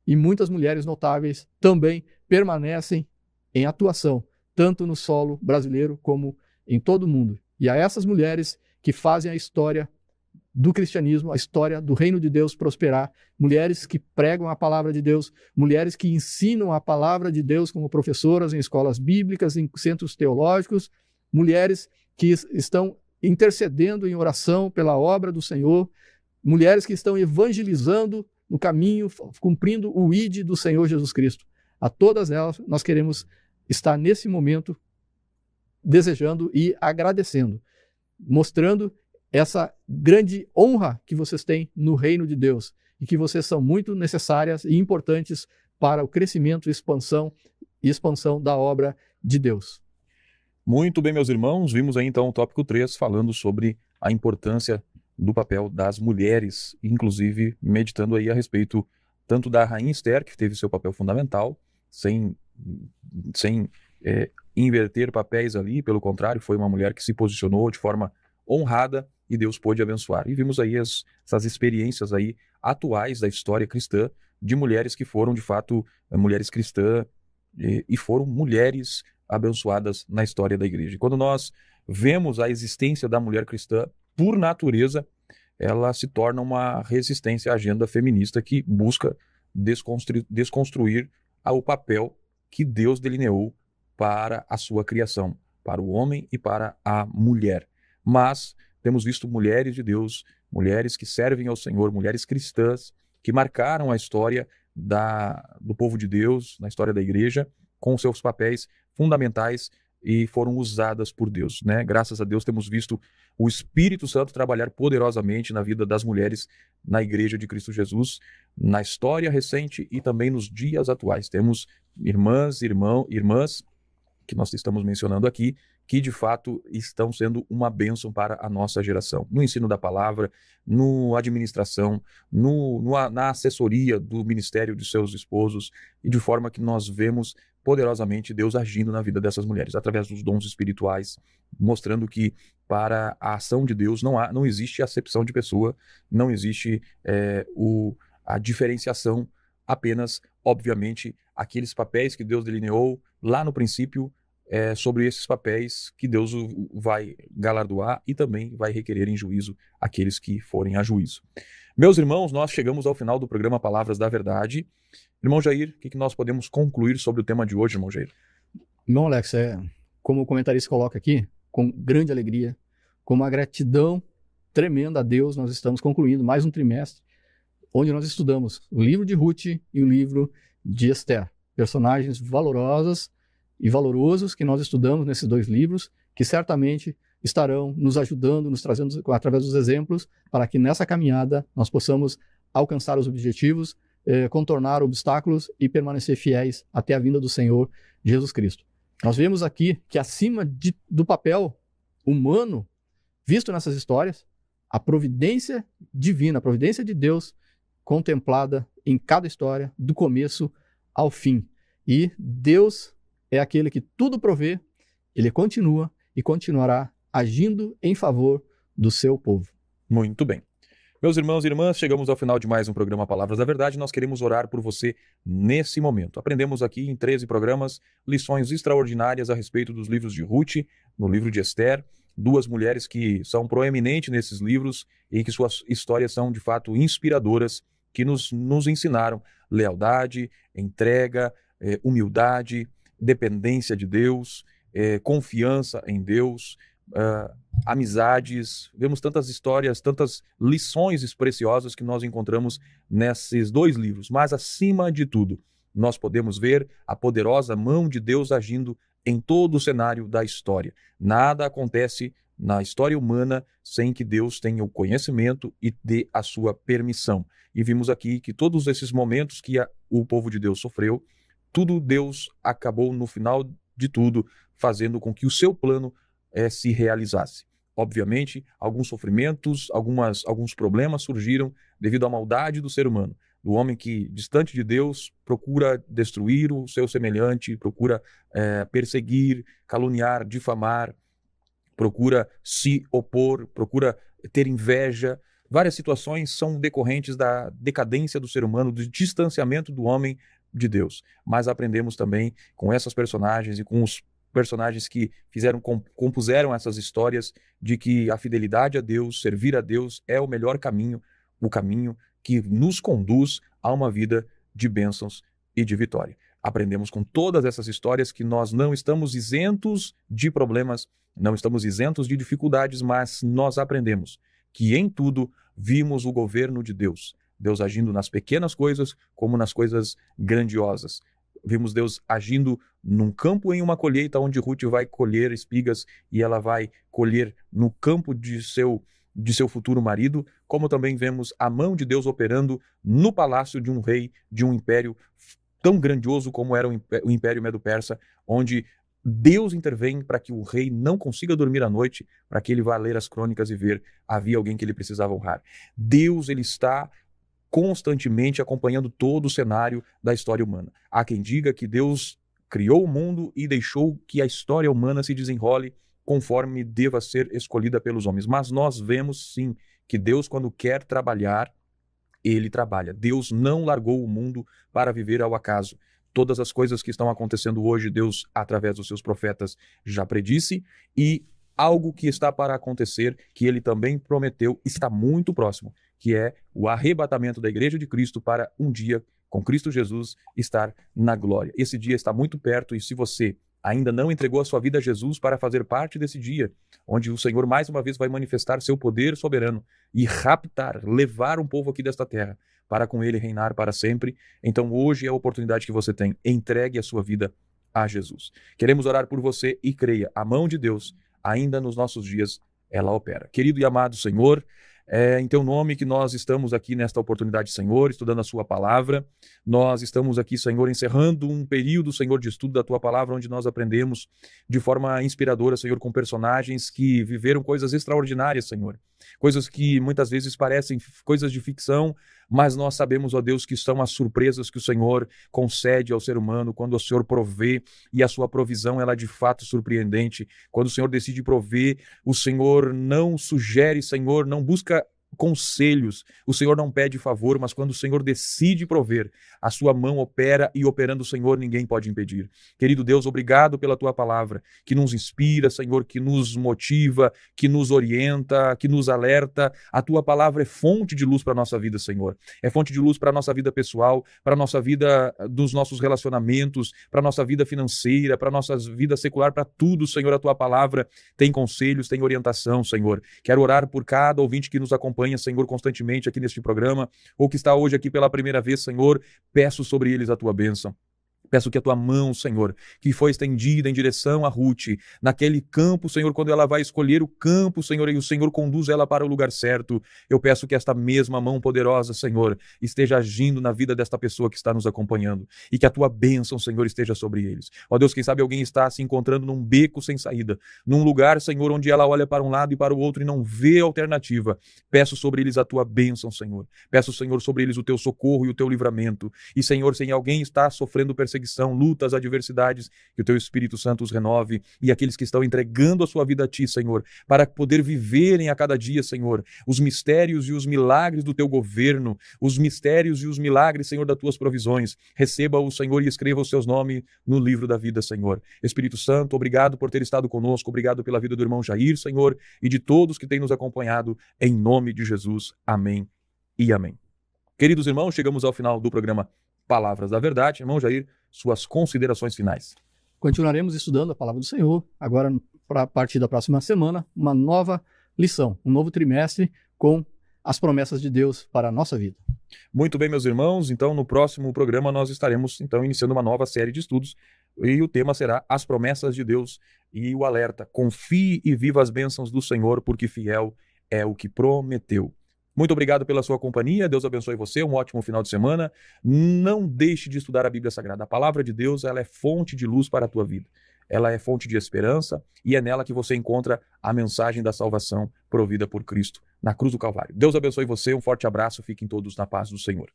e muitas mulheres notáveis também permanecem em atuação, tanto no solo brasileiro como em todo o mundo. E a essas mulheres que fazem a história do cristianismo, a história do reino de Deus prosperar, mulheres que pregam a palavra de Deus, mulheres que ensinam a palavra de Deus como professoras em escolas bíblicas, em centros teológicos, mulheres que estão intercedendo em oração pela obra do Senhor, mulheres que estão evangelizando no caminho, cumprindo o ID do Senhor Jesus Cristo. A todas elas nós queremos estar nesse momento desejando e agradecendo, mostrando essa grande honra que vocês têm no reino de Deus e que vocês são muito necessárias e importantes para o crescimento e expansão da obra de Deus. Muito bem, meus irmãos, vimos aí então o tópico 3 falando sobre a importância do papel das mulheres, inclusive meditando aí a respeito tanto da rainha Esther, que teve seu papel fundamental, sem inverter papéis ali, pelo contrário, foi uma mulher que se posicionou de forma honrada e Deus pôde abençoar. E vimos aí essas experiências aí atuais da história cristã de mulheres que foram de fato mulheres cristãs e foram mulheres abençoadas na história da igreja. E quando nós vemos a existência da mulher cristã, por natureza, ela se torna uma resistência à agenda feminista que busca desconstruir o papel que Deus delineou para a sua criação, para o homem e para a mulher. Mas temos visto mulheres de Deus, mulheres que servem ao Senhor, mulheres cristãs, que marcaram a história do povo de Deus, na história da igreja, com seus papéis fundamentais e foram usadas por Deus, né? Graças a Deus temos visto o Espírito Santo trabalhar poderosamente na vida das mulheres na Igreja de Cristo Jesus, na história recente e também nos dias atuais. Temos irmãs que nós estamos mencionando aqui, que de fato estão sendo uma bênção para a nossa geração. No ensino da palavra, na administração, na assessoria do ministério de seus esposos, e de forma que nós vemos poderosamente Deus agindo na vida dessas mulheres, através dos dons espirituais, mostrando que para a ação de Deus não existe acepção de pessoa, não existe a diferenciação, apenas, obviamente, aqueles papéis que Deus delineou lá no princípio, sobre esses papéis que Deus vai galardoar e também vai requerer em juízo aqueles que forem a juízo. Meus irmãos, nós chegamos ao final do programa Palavras da Verdade. Irmão Jair, o que nós podemos concluir sobre o tema de hoje, irmão Jair? Irmão Alex, como o comentarista coloca aqui, com grande alegria, com uma gratidão tremenda a Deus, nós estamos concluindo mais um trimestre, onde nós estudamos o livro de Ruth e o livro de Esther. Personagens valorosas e valorosos que nós estudamos nesses dois livros, que certamente estarão nos ajudando, nos trazendo através dos exemplos, para que nessa caminhada nós possamos alcançar os objetivos, contornar obstáculos e permanecer fiéis até a vinda do Senhor Jesus Cristo. Nós vemos aqui que acima do papel humano visto nessas histórias, a providência divina, a providência de Deus contemplada em cada história, do começo ao fim. E Deus é aquele que tudo provê ele continua e continuará agindo em favor do seu povo. Muito bem. Meus irmãos e irmãs, chegamos ao final de mais um programa Palavras da Verdade. Nós queremos orar por você nesse momento. Aprendemos aqui em 13 programas lições extraordinárias a respeito dos livros de Ruth, no livro de Esther, duas mulheres que são proeminentes nesses livros e que suas histórias são de fato inspiradoras, que nos ensinaram lealdade, entrega, humildade, dependência de Deus, confiança em Deus, amizades. Vemos tantas histórias, tantas lições preciosas que nós encontramos nesses dois livros. Mas, acima de tudo, nós podemos ver a poderosa mão de Deus agindo em todo o cenário da história. Nada acontece na história humana sem que Deus tenha o conhecimento e dê a sua permissão. E vimos aqui que todos esses momentos que o povo de Deus sofreu, tudo Deus acabou, no final de tudo, fazendo com que o seu plano se realizasse. Obviamente, alguns sofrimentos, alguns problemas surgiram devido à maldade do ser humano, do homem que, distante de Deus, procura destruir o seu semelhante, procura perseguir, caluniar, difamar, procura se opor, procura ter inveja. Várias situações são decorrentes da decadência do ser humano, do distanciamento do homem de Deus. Mas aprendemos também com essas personagens e com os personagens que compuseram essas histórias, de que a fidelidade a Deus, servir a Deus, é o melhor caminho, o caminho que nos conduz a uma vida de bênçãos e de vitória. Aprendemos com todas essas histórias que nós não estamos isentos de problemas, não estamos isentos de dificuldades, mas nós aprendemos que em tudo vimos o governo de Deus. Deus agindo nas pequenas coisas como nas coisas grandiosas. Vimos Deus agindo num campo em uma colheita, onde Ruth vai colher espigas e ela vai colher no campo de seu futuro marido, como também vemos a mão de Deus operando no palácio de um rei, de um império tão grandioso como era o Império Medo-Persa, onde Deus intervém para que o rei não consiga dormir à noite, para que ele vá ler as crônicas e ver, havia alguém que ele precisava honrar. Deus, ele está constantemente acompanhando todo o cenário da história humana. Há quem diga que Deus criou o mundo e deixou que a história humana se desenrole conforme deva ser escolhida pelos homens. Mas nós vemos, sim, que Deus, quando quer trabalhar, ele trabalha. Deus não largou o mundo para viver ao acaso. Todas as coisas que estão acontecendo hoje, Deus, através dos seus profetas, já predisse, e algo que está para acontecer, que ele também prometeu, está muito próximo, que é o arrebatamento da Igreja de Cristo para um dia, com Cristo Jesus, estar na glória. Esse dia está muito perto, e se você ainda não entregou a sua vida a Jesus para fazer parte desse dia, onde o Senhor mais uma vez vai manifestar seu poder soberano e raptar, levar um povo aqui desta terra, para com ele reinar para sempre, então hoje é a oportunidade que você tem. Entregue a sua vida a Jesus. Queremos orar por você e creia, a mão de Deus, ainda nos nossos dias, ela opera. Querido e amado Senhor, em teu nome que nós estamos aqui nesta oportunidade, Senhor, estudando a sua palavra. Nós estamos aqui, Senhor, encerrando um período, Senhor, de estudo da tua palavra, onde nós aprendemos de forma inspiradora, Senhor, com personagens que viveram coisas extraordinárias, Senhor. Coisas que muitas vezes parecem coisas de ficção, mas nós sabemos, ó Deus, que são as surpresas que o Senhor concede ao ser humano quando o Senhor provê, e a sua provisão ela é de fato surpreendente. Quando o Senhor decide prover, o Senhor não sugere, Senhor, não busca conselhos, o Senhor não pede favor, mas quando o Senhor decide prover, a sua mão opera, e operando o Senhor ninguém pode impedir. Querido Deus, obrigado pela tua palavra, que nos inspira, Senhor, que nos motiva, que nos orienta, que nos alerta. A tua palavra é fonte de luz para a nossa vida, Senhor. É fonte de luz para a nossa vida pessoal, para a nossa vida dos nossos relacionamentos, para a nossa vida financeira, para a nossa vida secular, para tudo, Senhor. A tua palavra tem conselhos, tem orientação, Senhor. Quero orar por cada ouvinte que nos acompanha, Senhor, constantemente aqui neste programa, ou que está hoje aqui pela primeira vez, Senhor. Peço sobre eles a tua bênção. Peço que a tua mão, Senhor, que foi estendida em direção a Ruth, naquele campo, Senhor, quando ela vai escolher o campo, Senhor, e o Senhor conduz ela para o lugar certo, eu peço que esta mesma mão poderosa, Senhor, esteja agindo na vida desta pessoa que está nos acompanhando, e que a tua bênção, Senhor, esteja sobre eles. Ó Deus, quem sabe alguém está se encontrando num beco sem saída, num lugar, Senhor, onde ela olha para um lado e para o outro e não vê alternativa. Peço sobre eles a tua bênção, Senhor. Peço, Senhor, sobre eles o teu socorro e o teu livramento. E, Senhor, se alguém está sofrendo perseguição perseguição, lutas, adversidades, que o teu Espírito Santo os renove, e aqueles que estão entregando a sua vida a ti, Senhor, para poder viverem a cada dia, Senhor, os mistérios e os milagres do teu governo, os mistérios e os milagres, Senhor, das tuas provisões. Receba o Senhor e escreva o seu nome no livro da vida, Senhor. Espírito Santo, obrigado por ter estado conosco, obrigado pela vida do irmão Jair, Senhor, e de todos que têm nos acompanhado, em nome de Jesus. Amém e amém. Queridos irmãos, chegamos ao final do programa Palavras da Verdade. Irmão Jair, suas considerações finais. Continuaremos estudando a palavra do Senhor, agora, a partir da próxima semana, uma nova lição, um novo trimestre com as promessas de Deus para a nossa vida. Muito bem, meus irmãos, então no próximo programa nós estaremos então iniciando uma nova série de estudos e o tema será as promessas de Deus e o alerta: confie e viva as bênçãos do Senhor, porque fiel é o que prometeu. Muito obrigado pela sua companhia, Deus abençoe você, um ótimo final de semana. Não deixe de estudar a Bíblia Sagrada. A palavra de Deus, ela é fonte de luz para a tua vida. Ela é fonte de esperança e é nela que você encontra a mensagem da salvação provida por Cristo na cruz do Calvário. Deus abençoe você, um forte abraço, fiquem todos na paz do Senhor.